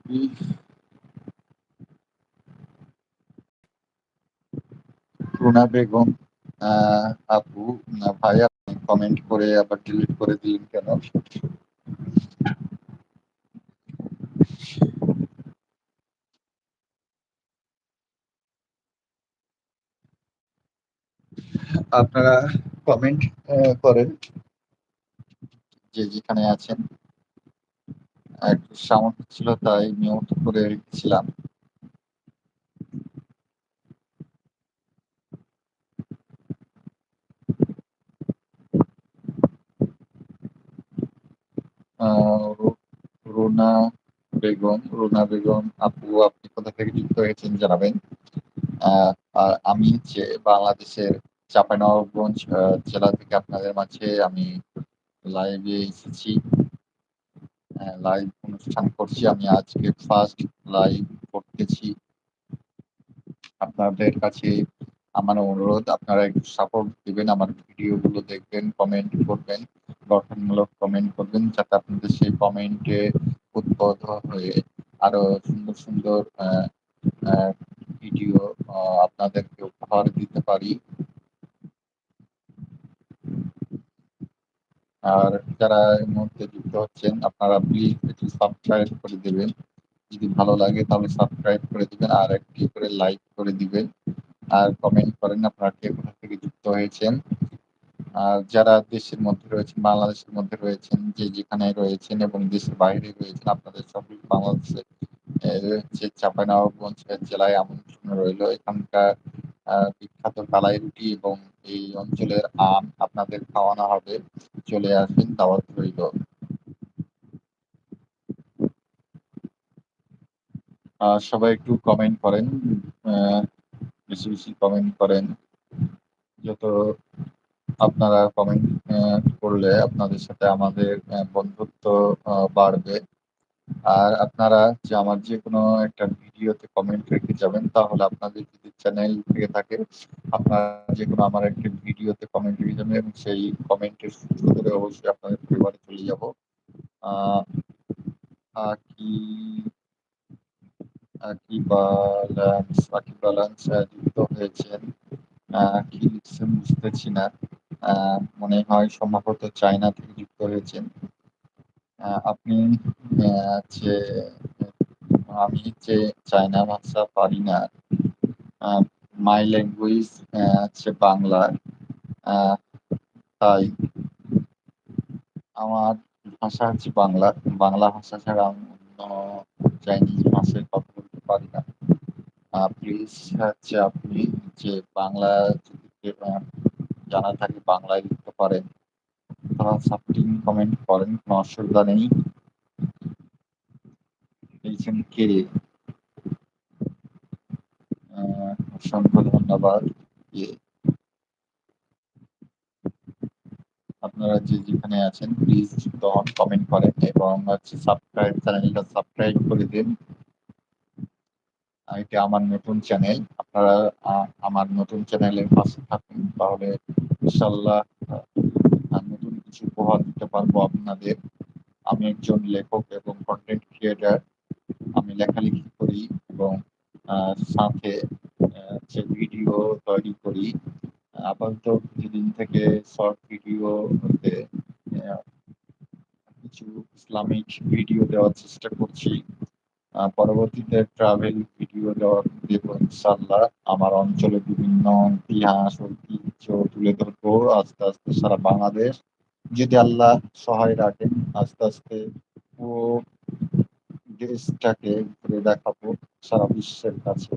ই রুনা বেগম আ আপু, না ভাই, আপনি কমেন্ট করে আবার ডিলিট করে দিলেন কেন? আপনারা কমেন্ট করেন যে যেখানে আছেন। একটু সাউন্ড ছিল তাই মিউট করে রেখেছিলাম। আ রু রুনা বেগম আপু, আপনি কোথা থেকে যুক্ত হয়েছেন জানাবেন। আ আর আমি হচ্ছে বাংলাদেশের চাঁপাইনবাবগঞ্জ জেলা থেকে আপনাদের মাঝে আমি লাইভে এসেছি। লাইভ অনুষ্ঠান করছি। আমি আজকে ফার্স্ট লাইভ করতেছি। আপনাদের কাছে আমার অনুরোধ, আপনারা একটু সাপোর্ট দিবেন, আমার ভিডিওগুলো দেখবেন, কমেন্ট করবেন, গঠনমূলক কমেন্ট করবেন, যাতে আপনাদের সেই কমেন্টে উদ্বুদ্ধ হয়ে আরো সুন্দর সুন্দর আহ, ভিডিও আপনাদেরকে উপহার দিতে পারি। আর যারা এই মুহূর্তে যুক্ত হচ্ছেন, আপনারা প্লিজ একটু সাবস্ক্রাইব করে দেবেন। যদি ভালো লাগে তাহলে সাবস্ক্রাইব করে দিবেন আর একটি করে লাইক করে দিবেন। আর কমেন্ট করেন আপনারা কে কোথা থেকে যুক্ত হয়েছেন। আর যারা দেশের মধ্যে রয়েছেন, বাংলাদেশের মধ্যে রয়েছেন, যে যেখানে রয়েছেন এবং দেশের বাইরে রয়েছেন, আপনাদের সকল বাংলাদেশে হচ্ছে চাঁপাইনবাবগঞ্জ জেলায় আমন্ত্রণ রইল। এখানকার বিখ্যাত কালাই রুটি এবং এই অঞ্চলের আম আপনাদের খাওয়ানো হবে। চলে আসবেন, দাওয়াত রইল। সবাই একটু কমেন্ট করেন, আহ, বেশি বেশি কমেন্ট করেন। যত আপনারা কমেন্ট করলে আপনাদের সাথে আমাদের বন্ধুত্ব বাড়বে। আর আপনারা যে আমার যে কোনো একটা ভিডিওতে কমেন্ট রেখে যাবেন, তাহলে আপনাদের যদি চ্যানেল থেকে থাকে, আপনারা যে কোনো আমার একটা ভিডিওতে কমেন্ট রেখে যাবেন এবং সেই কমেন্টের সূত্র ধরে অবশ্যই আপনাদের পরিবারে চলে যাব। আহ, কি সাকিব আল যুক্ত হয়েছেন। কি লিখছেন বুঝতেছি না। মনে হয় সম্ভবত চায়না থেকে যুক্ত হয়েছেন। আপনি যে আমি যে চায়না ভাষা পারি না। মাই ল্যাঙ্গুয়েজ হচ্ছে বাংলা। আহ, তাই আমার ভাষা হচ্ছে বাংলা। বাংলা ভাষা ছাড়া আমি অন্য চাইনিজ ভাষায় কথা বলতে পারি না। প্লিজ হচ্ছে আপনি যে বাংলা যদি জানা থাকে বাংলায় লিখতে পারেন, তারা সাবটিং কমেন্ট করেন, কোনো অসুবিধা নেই। লিখছেন কে? অসংখ্য ধন্যবাদ। ইয়ে, আপনারা যে যেখানে আছেন প্লিজ যুক্ত হন, কমেন্ট করেন এবং হচ্ছে চ্যানেলটা সাবস্ক্রাইব করে দিন। এটা আমার নতুন চ্যানেল। আপনারা আমার নতুন চ্যানেলের পাশে থাকুন, তাহলে ইনশাল্লাহ নতুন কিছু উপহার দিতে পারবো আপনাদের। আমি একজন লেখক এবং কন্টেন্ট ক্রিয়েটার। আমি লেখালেখি করি এবং সাথে যে ভিডিও তৈরি করি। আপাতত কিছুদিন থেকে শর্ট ভিডিও হতে আহ, কিছু ইসলামিক ভিডিও দেওয়ার চেষ্টা করছি। পরবর্তীতে ট্রাভেল ভিডিও দেব ইনশাল্লাহ। আমার অঞ্চলে বিভিন্ন ইতিহাস ঐতিহ্য তুলে ধরবো আস্তে আস্তে সারা বাংলাদেশ, যদি আল্লাহ সহায় রাখেন। আস্তে আস্তে পুরো দেশটাকে ঘুরে দেখাবো সারা বিশ্বের কাছে।